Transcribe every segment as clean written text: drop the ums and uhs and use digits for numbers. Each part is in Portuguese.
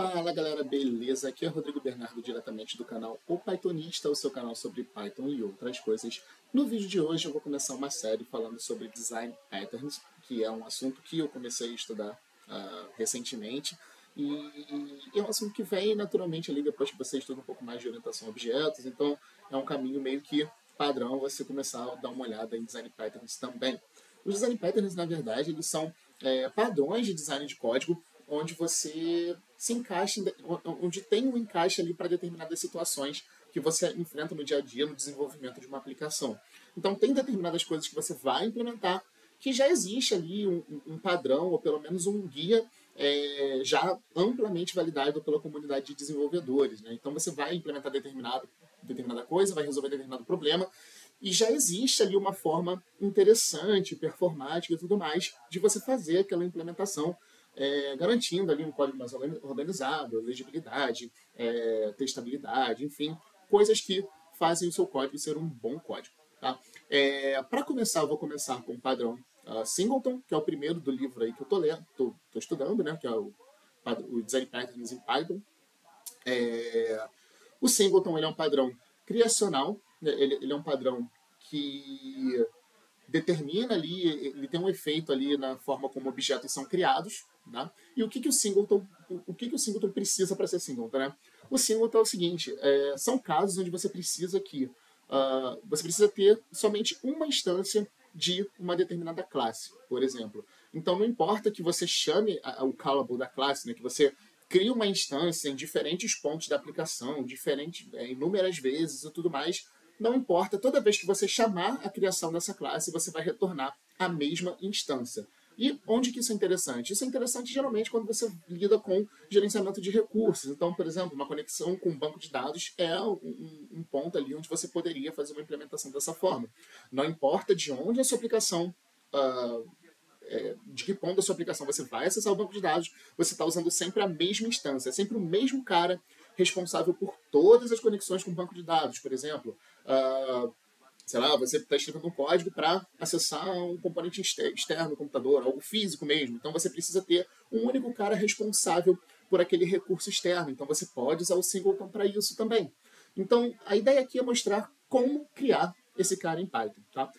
Fala galera, beleza? Aqui é Rodrigo Bernardo, diretamente do canal O Pythonista, o seu canal sobre Python e outras coisas. No vídeo de hoje eu vou começar uma série falando sobre Design Patterns, que é um assunto que eu comecei a estudar recentemente. E é um assunto que vem naturalmente ali depois que você estuda um pouco mais de orientação a objetos, então é um caminho meio que padrão você começar a dar uma olhada em Design Patterns também. Os Design Patterns, na verdade, eles são padrões de design de código onde você se encaixa, onde tem um encaixe ali para determinadas situações que você enfrenta no dia a dia no desenvolvimento de uma aplicação. Então, tem determinadas coisas que você vai implementar que já existe ali um padrão, ou pelo menos um guia já amplamente validado pela comunidade de desenvolvedores. Né? Então, você vai implementar determinada coisa, vai resolver determinado problema, e já existe ali uma forma interessante, performática e tudo mais, de você fazer aquela implementação, garantindo ali um código mais organizado, legibilidade, testabilidade, enfim, coisas que fazem o seu código ser um bom código. Tá? Para começar, eu vou começar com o padrão Singleton, que é o primeiro do livro aí que eu estou estudando, né, que é o Design Patterns em Python. O Singleton ele é um padrão criacional, né, ele é um padrão que determina ali, ele tem um efeito ali na forma como objetos são criados, tá? E o que o Singleton precisa para ser Singleton, né? O Singleton é o seguinte, são casos onde você precisa ter somente uma instância de uma determinada classe, por exemplo. Então não importa que você chame o callable da classe, né, que você crie uma instância em diferentes pontos da aplicação, inúmeras vezes e tudo mais, não importa, toda vez que você chamar a criação dessa classe, você vai retornar a mesma instância. E onde que isso é interessante? Isso é interessante geralmente quando você lida com gerenciamento de recursos. Então, por exemplo, uma conexão com um banco de dados é um ponto ali onde você poderia fazer uma implementação dessa forma. Não importa de onde a sua aplicação, de que ponto da sua aplicação você vai acessar o banco de dados, você está usando sempre a mesma instância, é sempre o mesmo cara responsável por todas as conexões com o banco de dados. Por exemplo, sei lá, você está escrevendo um código para acessar um componente externo no computador, algo físico mesmo. Então você precisa ter um único cara responsável por aquele recurso externo. Então você pode usar o Singleton para isso também. Então a ideia aqui é mostrar como criar esse cara em Python. Tá?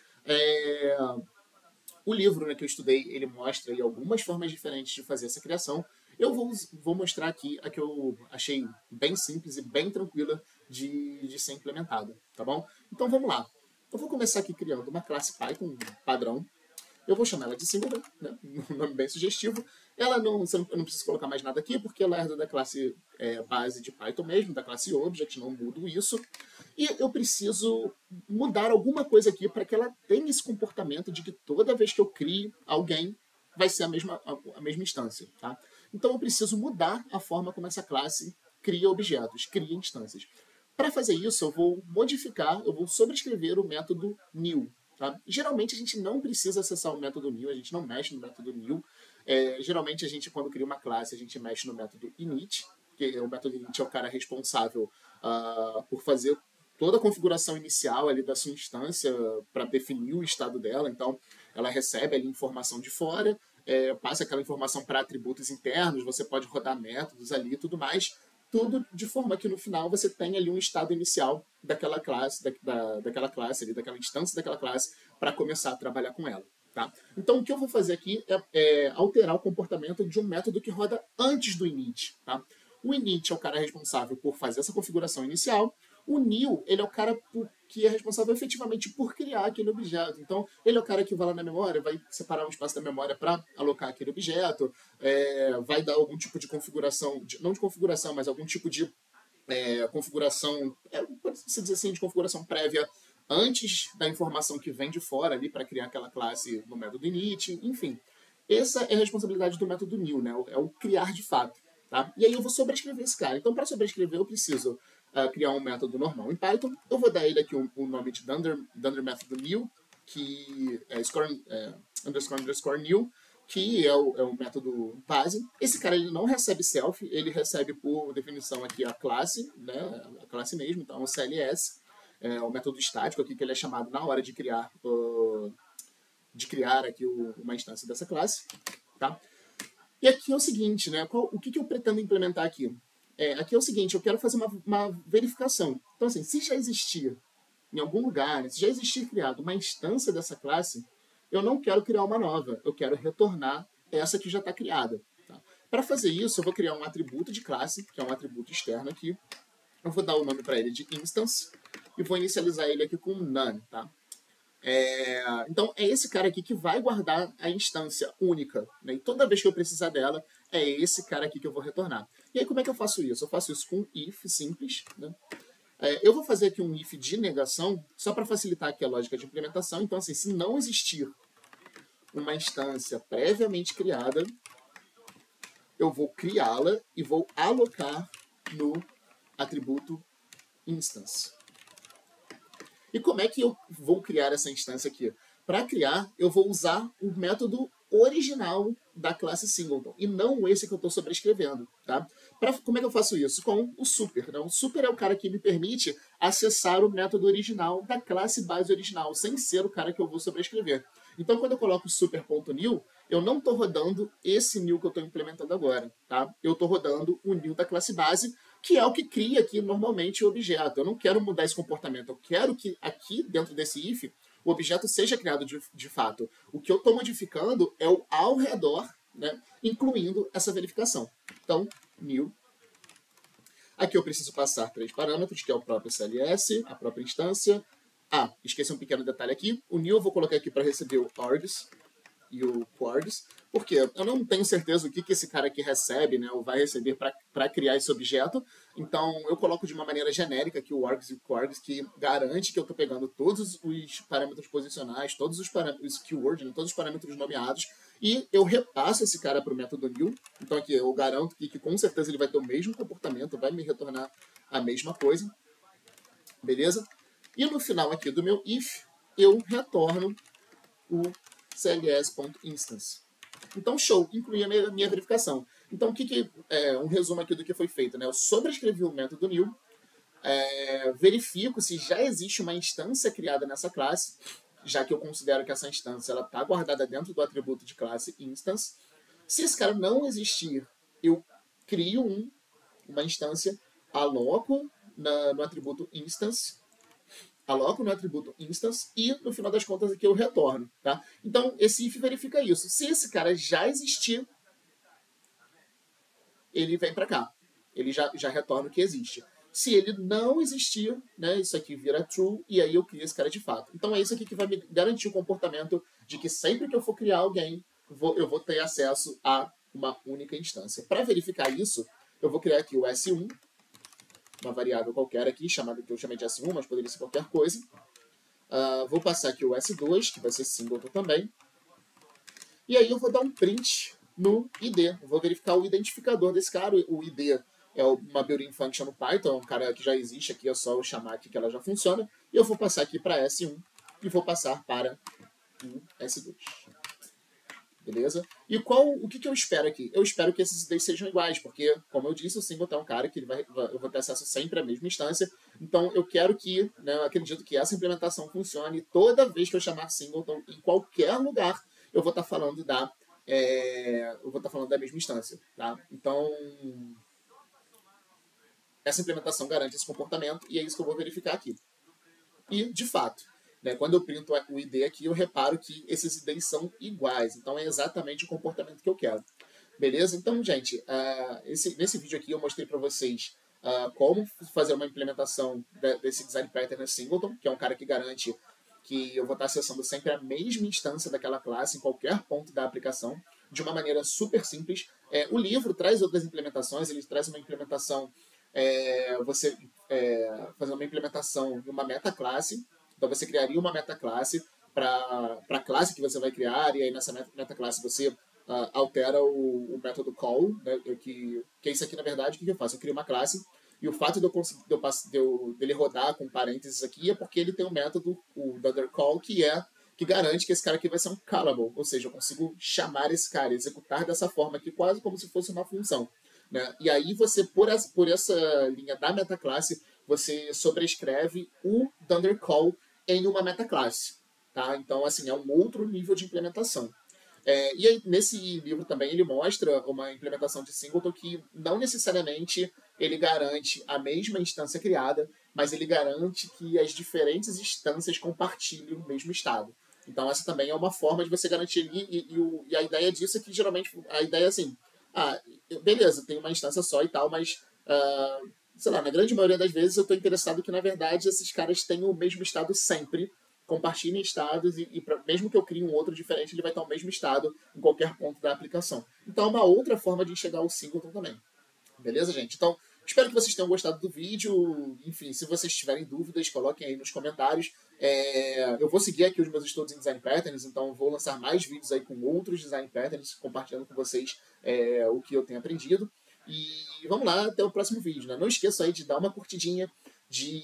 O livro, né, que eu estudei, ele mostra aí algumas formas diferentes de fazer essa criação. Eu vou mostrar aqui a que eu achei bem simples e bem tranquila de ser implementada, tá bom? Então vamos lá. Eu vou começar aqui criando uma classe Python padrão. Eu vou chamar ela de Singleton, né? Um nome bem sugestivo. Eu não preciso colocar mais nada aqui, porque ela herda da classe base de Python mesmo, da classe Object, não mudo isso. E eu preciso mudar alguma coisa aqui para que ela tenha esse comportamento de que toda vez que eu crie alguém, vai ser a mesma instância. Tá? Então eu preciso mudar a forma como essa classe cria objetos, cria instâncias. Para fazer isso, eu vou sobrescrever o método new. Tá? Geralmente a gente não precisa acessar o método new, a gente não mexe no método new. Geralmente a gente, quando cria uma classe, a gente mexe no método init, que o método init é o cara responsável por fazer toda a configuração inicial ali da sua instância para definir o estado dela. Então ela recebe ali informação de fora, passa aquela informação para atributos internos, você pode rodar métodos ali e tudo mais, tudo de forma que no final você tenha ali um estado inicial daquela classe, daquela classe ali, daquela instância daquela classe, para começar a trabalhar com ela. Tá? Então o que eu vou fazer aqui é alterar o comportamento de um método que roda antes do init. Tá? O init é o cara responsável por fazer essa configuração inicial. O new, ele é o cara que é responsável efetivamente por criar aquele objeto. Então, ele é o cara que vai lá na memória, vai separar um espaço da memória para alocar aquele objeto, vai dar algum tipo de configuração, não de configuração, mas algum tipo de configuração, pode-se dizer assim, de configuração prévia antes da informação que vem de fora ali para criar aquela classe no método init, enfim. Essa é a responsabilidade do método new, né? É o criar de fato. Tá? E aí eu vou sobrescrever esse cara. Então, para sobrescrever, eu preciso criar um método normal em Python. Eu vou dar ele aqui o nome de Dunder Method New, que é underscore new, que é o método base. Esse cara ele não recebe self, ele recebe por definição aqui a classe, né, a classe mesmo, então o CLS, o método estático aqui que ele é chamado na hora de criar aqui uma instância dessa classe. Tá? E aqui é o seguinte, né? O que eu pretendo implementar aqui? Aqui é o seguinte, eu quero fazer uma verificação. Então, assim, se já existir em algum lugar, se já existir criado uma instância dessa classe, eu não quero criar uma nova, eu quero retornar essa que já está criada. Tá? Para fazer isso, eu vou criar um atributo de classe, que é um atributo externo aqui. Eu vou dar o nome para ele de instance e vou inicializar ele aqui com none. Tá? Então, é esse cara aqui que vai guardar a instância única. Né? E toda vez que eu precisar dela, é esse cara aqui que eu vou retornar. E aí, como é que eu faço isso? Eu faço isso com um if simples. Né? Eu vou fazer aqui um if de negação, só para facilitar aqui a lógica de implementação. Então, assim, se não existir uma instância previamente criada, eu vou criá-la e vou alocar no atributo instance. E como é que eu vou criar essa instância aqui? Para criar, eu vou usar o método original da classe singleton, e não esse que eu estou sobrescrevendo. Tá? Como é que eu faço isso? Com o super. Né? O super é o cara que me permite acessar o método original da classe base original, sem ser o cara que eu vou sobrescrever. Então, quando eu coloco super.new, eu não estou rodando esse new que eu estou implementando agora. Tá? Eu estou rodando o new da classe base, que é o que cria aqui normalmente o objeto. Eu não quero mudar esse comportamento. Eu quero que aqui, dentro desse if, o objeto seja criado de fato. O que eu estou modificando é o ao redor, né, incluindo essa verificação. Então, new. Aqui eu preciso passar 3 parâmetros, que é o próprio CLS, a própria instância. Esqueci um pequeno detalhe aqui. O new eu vou colocar aqui para receber o args e o quargs, porque eu não tenho certeza o que esse cara aqui recebe, né, ou vai receber para criar esse objeto. Então, eu coloco de uma maneira genérica aqui o args e o quargs, que garante que eu estou pegando todos os parâmetros posicionais, todos os parâmetros keyword, né, todos os parâmetros nomeados, e eu repasso esse cara para o método new. Então, aqui eu garanto que com certeza ele vai ter o mesmo comportamento, vai me retornar a mesma coisa. Beleza? E no final aqui do meu if, eu retorno o cls.instance. Então, show, incluí a minha verificação. Então, um resumo aqui do que foi feito. Né? Eu sobrescrevi o método new, verifico se já existe uma instância criada nessa classe, já que eu considero que essa instância está guardada dentro do atributo de classe instance. Se esse cara não existir, eu crio uma instância, aloco no atributo instance, e no final das contas aqui eu retorno. Tá? Então, esse if verifica isso. Se esse cara já existir, ele vem para cá. Ele já retorna o que existe. Se ele não existir, né, isso aqui vira true, e aí eu crio esse cara de fato. Então é isso aqui que vai me garantir o comportamento de que sempre que eu for criar alguém, eu vou ter acesso a uma única instância. Para verificar isso, eu vou criar aqui o S1, uma variável qualquer aqui, que eu chamei de S1, mas poderia ser qualquer coisa. Vou passar aqui o S2, que vai ser singleton também. E aí eu vou dar um print no ID. Eu vou verificar o identificador desse cara. O ID é uma built-in function no Python, é um cara que já existe aqui, é só eu chamar aqui que ela já funciona. E eu vou passar aqui para S1 e vou passar para o S2. Beleza? E o que eu espero aqui? Eu espero que esses IDs sejam iguais, porque, como eu disse, o singleton é um cara que eu vou ter acesso sempre à mesma instância. Então, eu quero que, né, eu acredito que essa implementação funcione. Toda vez que eu chamar singleton em qualquer lugar, eu vou estar falando da mesma instância. Tá? Então, essa implementação garante esse comportamento e é isso que eu vou verificar aqui. E, de fato, né, quando eu printo o ID aqui, eu reparo que esses IDs são iguais. Então, é exatamente o comportamento que eu quero. Beleza? Então, gente, nesse vídeo aqui eu mostrei para vocês como fazer uma implementação desse design pattern singleton, que é um cara que garante que eu vou estar acessando sempre a mesma instância daquela classe em qualquer ponto da aplicação, de uma maneira super simples. O livro traz outras implementações, ele traz uma implementação, fazer uma implementação de uma metaclasse. Então você criaria uma metaclasse para a classe que você vai criar, e aí nessa metaclasse você altera o método call, né, que é isso aqui na verdade. O que eu faço? Eu crio uma classe, e o fato dele rodar com parênteses aqui é porque ele tem um método, o call, que garante que esse cara aqui vai ser um callable, ou seja, eu consigo chamar esse cara, executar dessa forma aqui, quase como se fosse uma função. Né? E aí você, por essa linha da metaclasse, você sobrescreve o call em uma metaclasse. Tá? Então, assim, é um outro nível de implementação. E aí, nesse livro também, ele mostra uma implementação de singleton que não necessariamente ele garante a mesma instância criada, mas ele garante que as diferentes instâncias compartilhem o mesmo estado. Então, essa também é uma forma de você garantir ali, e a ideia disso é que, geralmente, a ideia é assim, beleza, tem uma instância só e tal, mas, sei lá, na grande maioria das vezes eu estou interessado que, na verdade, esses caras tenham o mesmo estado sempre, compartilhem estados mesmo que eu crie um outro diferente, ele vai estar o mesmo estado em qualquer ponto da aplicação. Então é uma outra forma de enxergar o singleton também. Beleza, gente? Então, espero que vocês tenham gostado do vídeo. Enfim, se vocês tiverem dúvidas, coloquem aí nos comentários. Eu vou seguir aqui os meus estudos em Design Patterns, então vou lançar mais vídeos aí com outros Design Patterns, compartilhando com vocês o que eu tenho aprendido. E vamos lá, até o próximo vídeo. Né? Não esqueça aí de dar uma curtidinha, de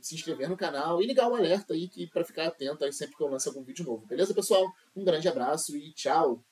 se inscrever no canal e ligar o alerta aí para ficar atento aí sempre que eu lanço algum vídeo novo. Beleza, pessoal? Um grande abraço e tchau!